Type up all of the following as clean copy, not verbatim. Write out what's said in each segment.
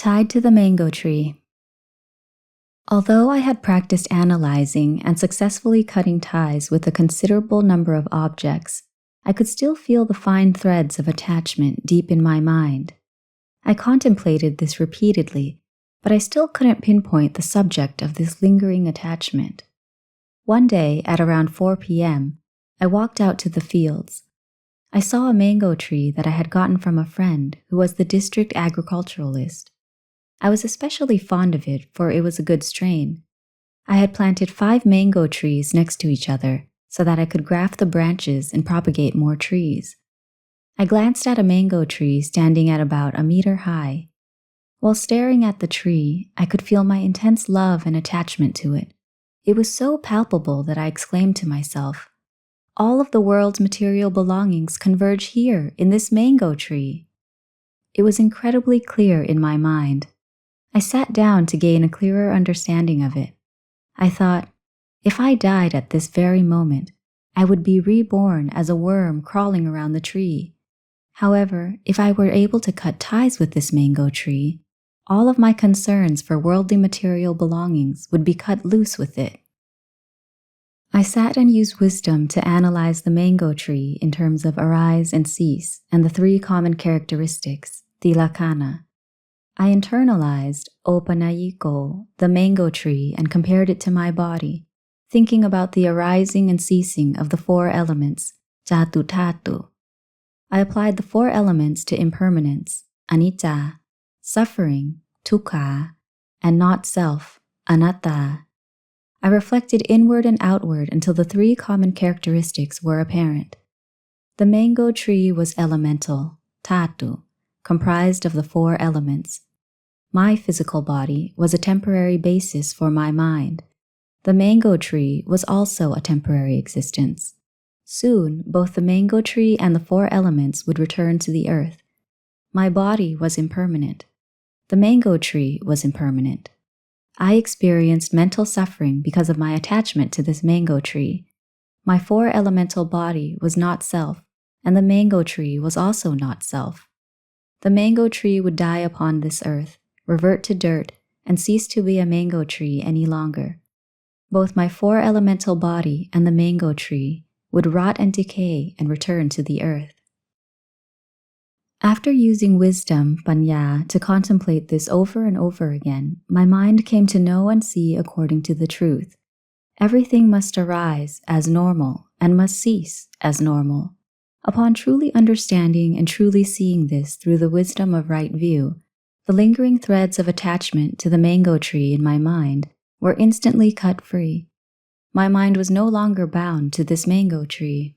Tied to the mango tree. Although I had practiced analyzing and successfully cutting ties with a considerable number of objects, I could still feel the fine threads of attachment deep in my mind. I contemplated this repeatedly, but I still couldn't pinpoint the subject of this lingering attachment. One day, at around 4 p.m., I walked out to the fields. I saw a mango tree that I had gotten from a friend who was the district agriculturalist. I was especially fond of it, for it was a good strain. I had planted 5 mango trees next to each other so that I could graft the branches and propagate more trees. I glanced at a mango tree standing at about 1 meter high. While staring at the tree, I could feel my intense love and attachment to it. It was so palpable that I exclaimed to myself, "All of the world's material belongings converge here in this mango tree." It was incredibly clear in my mind. I sat down to gain a clearer understanding of it. I thought, if I died at this very moment, I would be reborn as a worm crawling around the tree. However, if I were able to cut ties with this mango tree, all of my concerns for worldly material belongings would be cut loose with it. I sat and used wisdom to analyze the mango tree in terms of arise and cease and the 3 common characteristics, tilakkhana. I internalized opanayiko, the mango tree, and compared it to my body, thinking about the arising and ceasing of the 4 elements, jatutthatu. I applied the 4 elements to impermanence, anicca, suffering, dukkha, and not self, anatta. I reflected inward and outward until the 3 common characteristics were apparent. The mango tree was elemental, dhatu, comprised of the 4 elements. My physical body was a temporary basis for my mind. The mango tree was also a temporary existence. Soon, both the mango tree and the 4 elements would return to the earth. My body was impermanent. The mango tree was impermanent. I experienced mental suffering because of my attachment to this mango tree. My 4 elemental body was not self, and the mango tree was also not self. The mango tree would die upon this earth, revert to dirt, and cease to be a mango tree any longer. Both my 4 elemental body and the mango tree would rot and decay and return to the earth. After using wisdom, paññā, to contemplate this over and over again, my mind came to know and see according to the truth. Everything must arise as normal and must cease as normal. Upon truly understanding and truly seeing this through the wisdom of right view, the lingering threads of attachment to the mango tree in my mind were instantly cut free. My mind was no longer bound to this mango tree.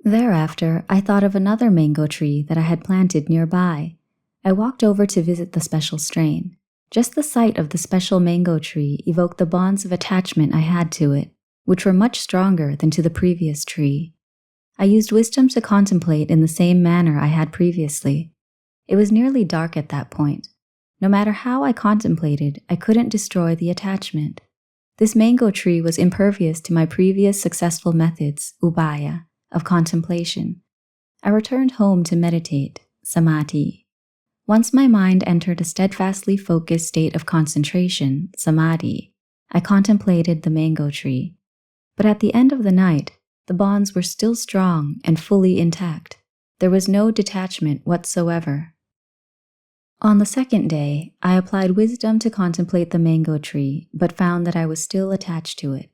Thereafter, I thought of another mango tree that I had planted nearby. I walked over to visit the special strain. Just the sight of the special mango tree evoked the bonds of attachment I had to it, which were much stronger than to the previous tree. I used wisdom to contemplate in the same manner I had previously. It was nearly dark at that point. No matter how I contemplated, I couldn't destroy the attachment. This mango tree was impervious to my previous successful methods, ubaya, of contemplation. I returned home to meditate, samadhi. Once my mind entered a steadfastly focused state of concentration, samadhi, I contemplated the mango tree. But at the end of the night, the bonds were still strong and fully intact. There was no detachment whatsoever. On the 2nd day, I applied wisdom to contemplate the mango tree, but found that I was still attached to it.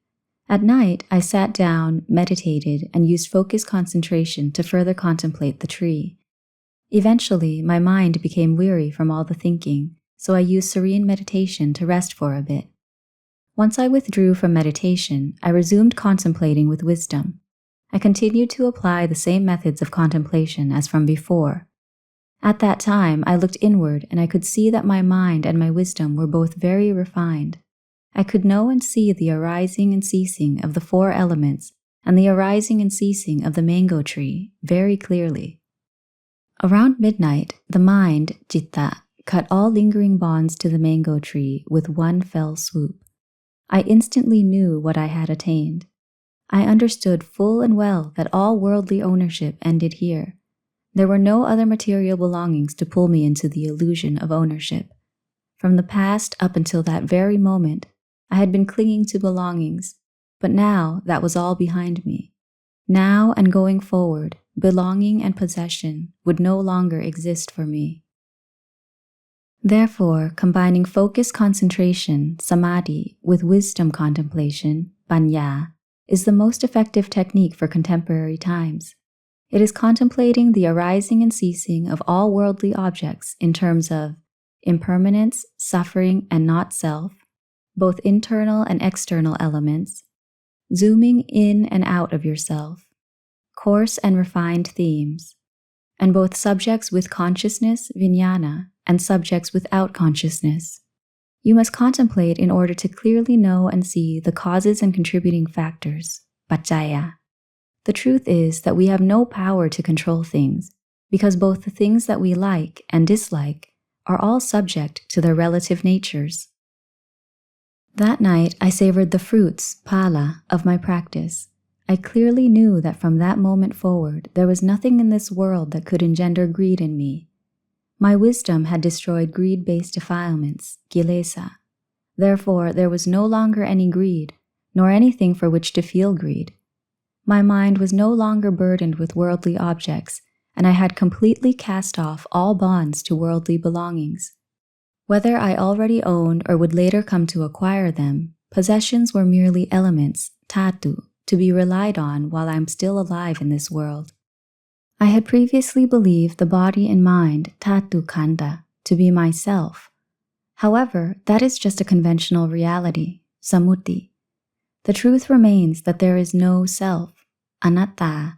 At night, I sat down, meditated, and used focused concentration to further contemplate the tree. Eventually, my mind became weary from all the thinking, so I used serene meditation to rest for a bit. Once I withdrew from meditation, I resumed contemplating with wisdom. I continued to apply the same methods of contemplation as from before. At that time, I looked inward and I could see that my mind and my wisdom were both very refined. I could know and see the arising and ceasing of the 4 elements and the arising and ceasing of the mango tree very clearly. Around midnight, the mind, citta, cut all lingering bonds to the mango tree with one fell swoop. I instantly knew what I had attained. I understood full and well that all worldly ownership ended here. There were no other material belongings to pull me into the illusion of ownership. From the past up until that very moment, I had been clinging to belongings, but now that was all behind me. Now and going forward, belonging and possession would no longer exist for me. Therefore, combining focused concentration, samadhi, with wisdom contemplation, paññā, is the most effective technique for contemporary times. It is contemplating the arising and ceasing of all worldly objects in terms of impermanence, suffering, and not self, both internal and external elements, zooming in and out of yourself, coarse and refined themes, and both subjects with consciousness, vijnana, and subjects without consciousness. You must contemplate in order to clearly know and see the causes and contributing factors, paccaya. The truth is that we have no power to control things, because both the things that we like and dislike are all subject to their relative natures. That night, I savored the fruits, phala, of my practice. I clearly knew that from that moment forward, there was nothing in this world that could engender greed in me. My wisdom had destroyed greed-based defilements, kilesa. Therefore, there was no longer any greed, nor anything for which to feel greed. My mind was no longer burdened with worldly objects, and I had completely cast off all bonds to worldly belongings. Whether I already owned or would later come to acquire them, possessions were merely elements, dhatu, to be relied on while I am still alive in this world. I had previously believed the body and mind, dhatu khanda, to be myself. However, that is just a conventional reality, sammuti. The truth remains that there is no self, anatta.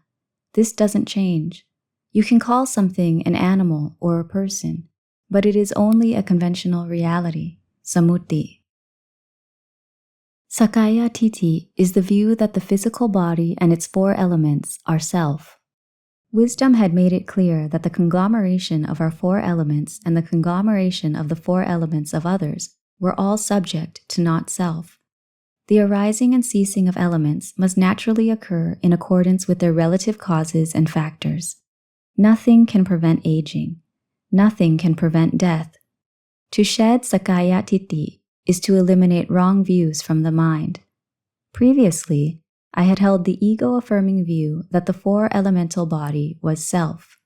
This doesn't change. You can call something an animal or a person, but it is only a conventional reality, sammuti. Sakkaya Ditthi is the view that the physical body and its four elements are self. Wisdom had made it clear that the conglomeration of our four elements and the conglomeration of the four elements of others were all subject to not self. The arising and ceasing of elements must naturally occur in accordance with their relative causes and factors. Nothing can prevent aging. Nothing can prevent death. To shed Sakkaya Ditthi is to eliminate wrong views from the mind. Previously, I had held the ego-affirming view that the four elemental body was self.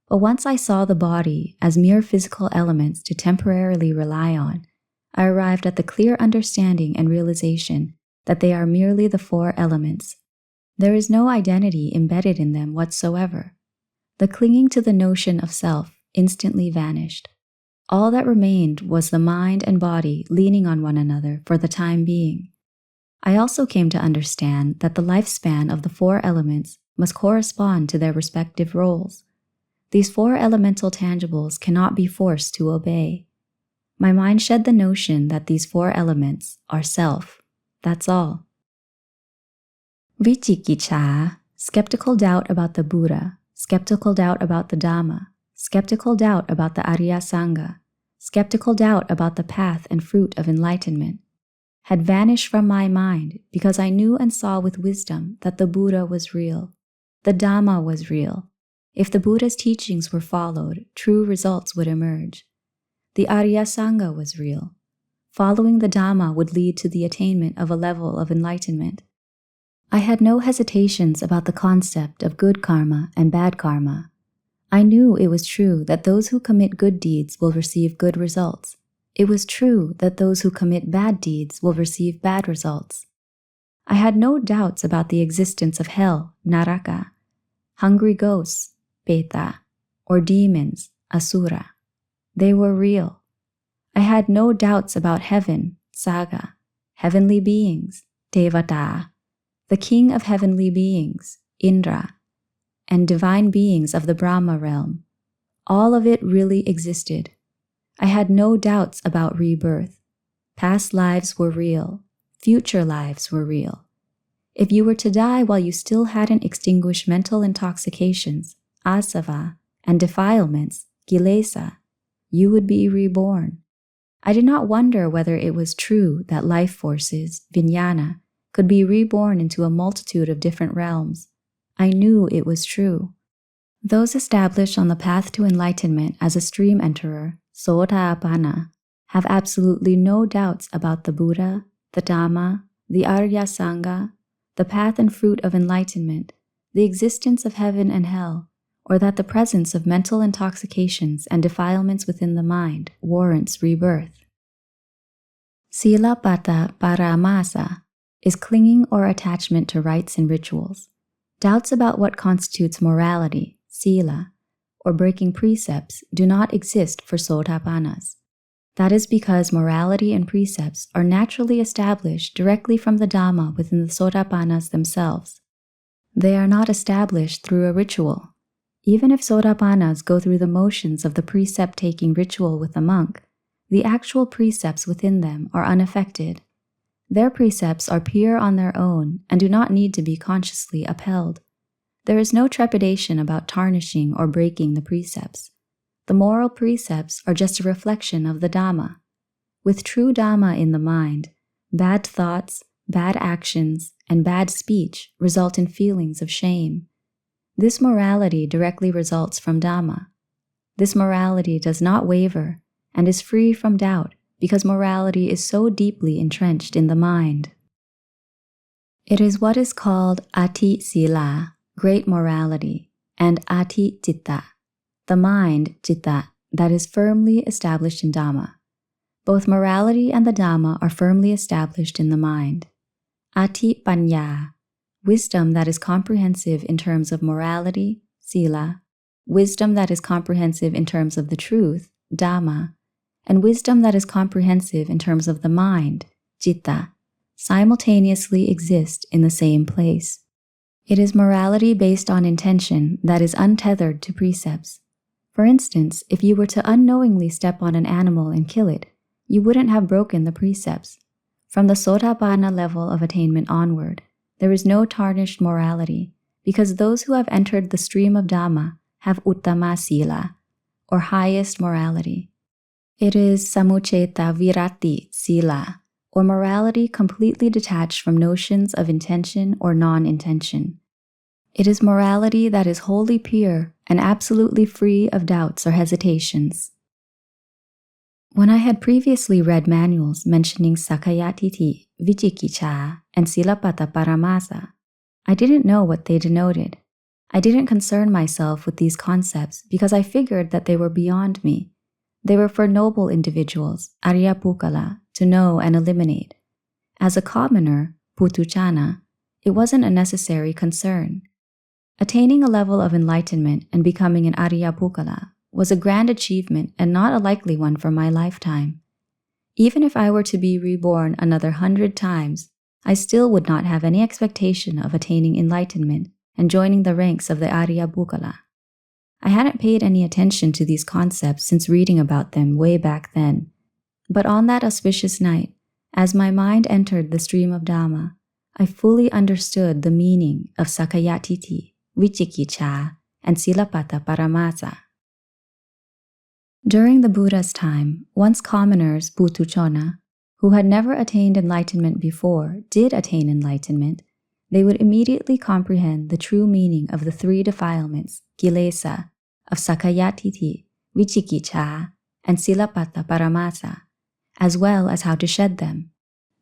But once I saw the body as mere physical elements to temporarily rely on, I arrived at the clear understanding and realization that they are merely the four elements. There is no identity embedded in them whatsoever. The clinging to the notion of self instantly vanished. All that remained was the mind and body leaning on one another for the time being. I also came to understand that the lifespan of the four elements must correspond to their respective roles. These four elemental tangibles cannot be forced to obey. My mind shed the notion that these four elements are self. That's all. Vicikicca, skeptical doubt about the Buddha, skeptical doubt about the Dhamma, skeptical doubt about the Arya Sangha, skeptical doubt about the path and fruit of enlightenment, had vanished from my mind because I knew and saw with wisdom that the Buddha was real. The Dhamma was real. If the Buddha's teachings were followed, true results would emerge. The Arya Sangha was real. Following the Dhamma would lead to the attainment of a level of enlightenment. I had no hesitations about the concept of good karma and bad karma. I knew it was true that those who commit good deeds will receive good results. It was true that those who commit bad deeds will receive bad results. I had no doubts about the existence of hell, naraka, hungry ghosts, peta, or demons, asura. They were real. I had no doubts about heaven, saga, heavenly beings, devata, the king of heavenly beings, Indra, and divine beings of the Brahma realm. All of it really existed. I had no doubts about rebirth. Past lives were real. Future lives were real. If you were to die while you still hadn't extinguished mental intoxications, asava, and defilements, kilesa, you would be reborn. I did not wonder whether it was true that life forces, vijnana, could be reborn into a multitude of different realms. I knew it was true. Those established on the path to enlightenment as a stream enterer, Sotapanna, have absolutely no doubts about the Buddha, the Dhamma, the Arya Sangha, the path and fruit of enlightenment, the existence of heaven and hell, or that the presence of mental intoxications and defilements within the mind warrants rebirth. Silapata paramasa is clinging or attachment to rites and rituals. Doubts about what constitutes morality, sila, or breaking precepts do not exist for Sotapannas. That is because morality and precepts are naturally established directly from the Dhamma within the Sotapannas themselves. They are not established through a ritual. Even if Sotapannas go through the motions of the precept-taking ritual with a monk, the actual precepts within them are unaffected. Their precepts are pure on their own and do not need to be consciously upheld. There is no trepidation about tarnishing or breaking the precepts. The moral precepts are just a reflection of the Dhamma. With true Dhamma in the mind, bad thoughts, bad actions, and bad speech result in feelings of shame. This morality directly results from Dhamma. This morality does not waver and is free from doubt because morality is so deeply entrenched in the mind. It is what is called ati sila, great morality, and ati citta, the mind citta, that is firmly established in Dhamma. Both morality and the Dhamma are firmly established in the mind. Ati paññā, wisdom that is comprehensive in terms of morality, sila, wisdom that is comprehensive in terms of the truth, Dhamma, and wisdom that is comprehensive in terms of the mind, citta, simultaneously exist in the same place. It is morality based on intention that is untethered to precepts. For instance, if you were to unknowingly step on an animal and kill it, you wouldn't have broken the precepts. From the Sotapanna level of attainment onward, there is no tarnished morality, because those who have entered the stream of Dhamma have uttama sila, or highest morality. It is samuceta virati sila, or morality completely detached from notions of intention or non-intention. It is morality that is wholly pure and absolutely free of doubts or hesitations. When I had previously read manuals mentioning Sakkayatiti, Vicikicca, and Silapata Paramasa, I didn't know what they denoted. I didn't concern myself with these concepts because I figured that they were beyond me. They were for noble individuals, Aryapukkala, to know and eliminate. As a commoner, Putuchana, it wasn't a necessary concern. Attaining a level of enlightenment and becoming an Aryapukkala was a grand achievement and not a likely one for my lifetime. Even if I were to be reborn another 100 times, I still would not have any expectation of attaining enlightenment and joining the ranks of the Aryapukkala. I hadn't paid any attention to these concepts since reading about them way back then. But on that auspicious night, as my mind entered the stream of Dhamma, I fully understood the meaning of Sakkayatiti, Vicikicca, and Silapata Paramasa. During the Buddha's time, once commoners, Putuchana, who had never attained enlightenment before, did attain enlightenment, they would immediately comprehend the true meaning of the three defilements, kilesa, of Sakkayatiti, Vicikicca, and Silapata Paramasa, as well as how to shed them.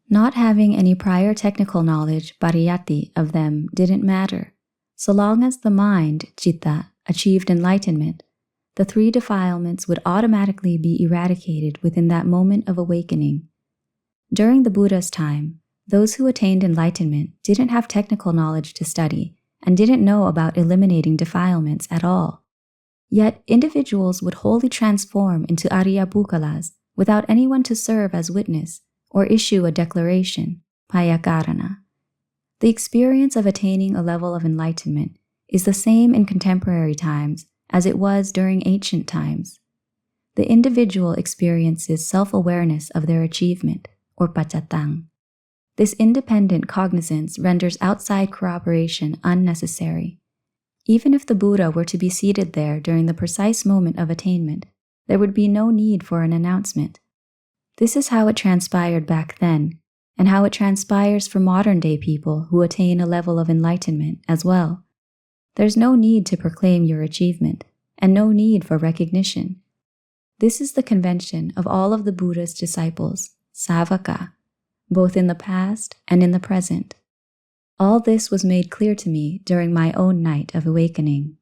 Not having any prior technical knowledge, pariyatti, of them didn't matter. So long as the mind, citta, achieved enlightenment, the three defilements would automatically be eradicated within that moment of awakening. During the Buddha's time, those who attained enlightenment didn't have technical knowledge to study and didn't know about eliminating defilements at all. Yet individuals would wholly transform into Aryapukkalas without anyone to serve as witness or issue a declaration, payakarana. The experience of attaining a level of enlightenment is the same in contemporary times as it was during ancient times. The individual experiences self-awareness of their achievement, or paccattang. This independent cognizance renders outside corroboration unnecessary. Even if the Buddha were to be seated there during the precise moment of attainment, there would be no need for an announcement. This is how it transpired back then, and how it transpires for modern-day people who attain a level of enlightenment as well. There's no need to proclaim your achievement, and no need for recognition. This is the convention of all of the Buddha's disciples, Savaka, both in the past and in the present. All this was made clear to me during my own night of awakening.